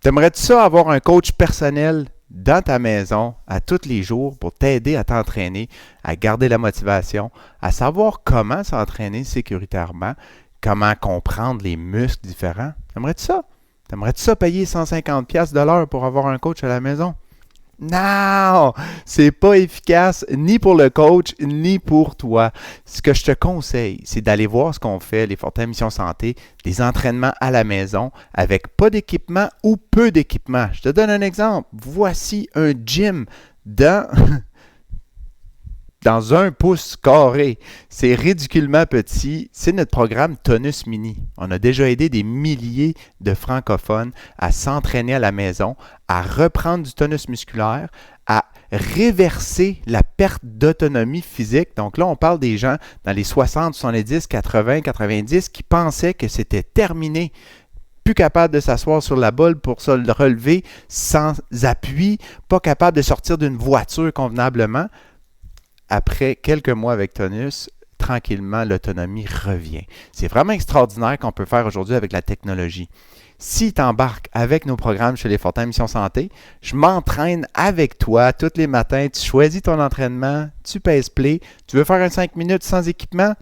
T'aimerais-tu ça avoir un coach personnel dans ta maison à tous les jours pour t'aider à t'entraîner, à garder la motivation, à savoir comment s'entraîner sécuritairement, comment comprendre les muscles différents? T'aimerais-tu ça? T'aimerais-tu ça payer 150$ de l'heure pour avoir un coach à la maison? Non, c'est pas efficace ni pour le coach ni pour toi. Ce que je te conseille, c'est d'aller voir ce qu'on fait, les Fortin Mission Santé, des entraînements à la maison avec pas d'équipement ou peu d'équipement. Je te donne un exemple. Voici un gym dans dans 1 pouce carré. C'est ridiculement petit. C'est notre programme Tonus Mini. On a déjà aidé des milliers de francophones à s'entraîner à la maison, à reprendre du tonus musculaire, à réverser la perte d'autonomie physique. Donc là, on parle des gens dans les 60, 70, 80, 90 qui pensaient que c'était terminé. Plus capable de s'asseoir sur la bolle pour se relever sans appui, pas capable de sortir d'une voiture convenablement. Après quelques mois avec Tonus, tranquillement, l'autonomie revient. C'est vraiment extraordinaire qu'on peut faire aujourd'hui avec la technologie. Si tu embarques avec nos programmes chez les Fortin Mission Santé, je m'entraîne avec toi tous les matins. Tu choisis ton entraînement, tu pèses play. Tu veux faire un 5 minutes sans équipement?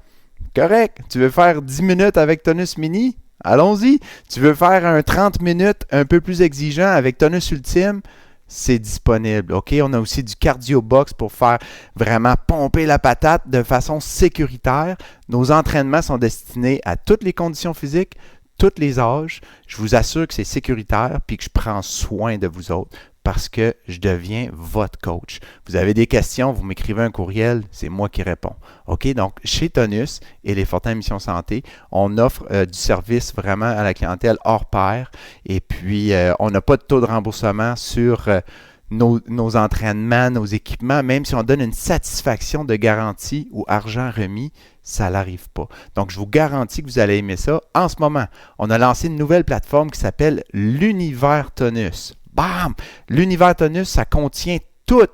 Correct. Tu veux faire 10 minutes avec Tonus Mini? Allons-y. Tu veux faire un 30 minutes un peu plus exigeant avec Tonus Ultime? C'est disponible. OK? On a aussi du cardio box pour faire vraiment pomper la patate de façon sécuritaire. Nos entraînements sont destinés à toutes les conditions physiques, tous les âges. Je vous assure que c'est sécuritaire puis que je prends soin de vous autres parce que je deviens votre coach. Vous avez des questions, vous m'écrivez un courriel, c'est moi qui réponds. OK? Donc, chez Tonus et les Fortin Mission Santé, on offre du service vraiment à la clientèle hors pair. Et puis, on n'a pas de taux de remboursement sur nos entraînements, nos équipements, même si on donne une satisfaction de garantie ou argent remis, ça n'arrive pas. Donc, je vous garantis que vous allez aimer ça. En ce moment, on a lancé une nouvelle plateforme qui s'appelle l'Univers Tonus. Bam! L'Univers Tonus, ça contient tous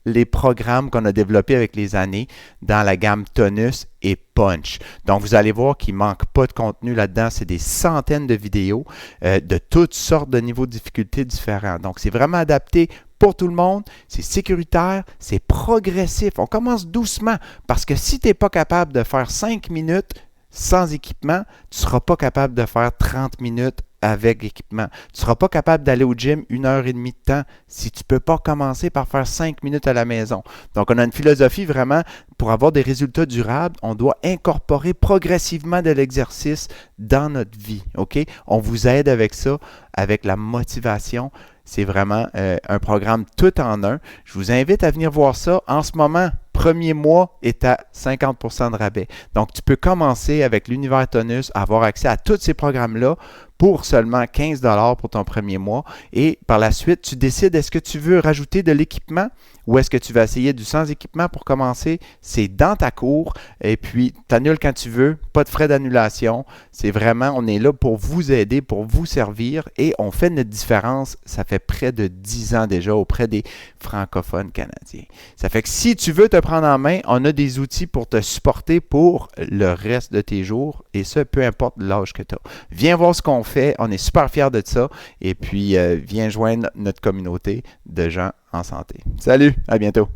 les programmes qu'on a développés avec les années dans la gamme Tonus et Punch. Donc, vous allez voir qu'il ne manque pas de contenu là-dedans. C'est des centaines de vidéos de toutes sortes de niveaux de difficulté différents. Donc, c'est vraiment adapté pour tout le monde. C'est sécuritaire, c'est progressif. On commence doucement parce que si tu n'es pas capable de faire 5 minutes sans équipement, tu ne seras pas capable de faire 30 minutes avec équipement. Tu ne seras pas capable d'aller au gym 1 heure et demie de temps si tu ne peux pas commencer par faire 5 minutes à la maison. Donc, on a une philosophie vraiment, pour avoir des résultats durables, on doit incorporer progressivement de l'exercice dans notre vie. OK? On vous aide avec ça, avec la motivation. C'est vraiment un programme tout en un. Je vous invite à venir voir ça. En ce moment, premier mois est à 50% de rabais. Donc, tu peux commencer avec l'Univers Tonus, avoir accès à tous ces programmes-là pour seulement 15$ pour ton premier mois. Et par la suite, tu décides est-ce que tu veux rajouter de l'équipement ou est-ce que tu vas essayer du sans équipement pour commencer. C'est dans ta cour et puis tu annules quand tu veux, pas de frais d'annulation. C'est vraiment, on est là pour vous aider, pour vous servir et on fait notre différence. Ça fait près de 10 ans déjà auprès des francophones canadiens. Ça fait que si tu veux te prendre en main, on a des outils pour te supporter pour le reste de tes jours et ça, peu importe l'âge que tu as. Viens voir ce qu'on fait, on est super fiers de ça et puis viens joindre notre communauté de gens en santé. Salut, à bientôt.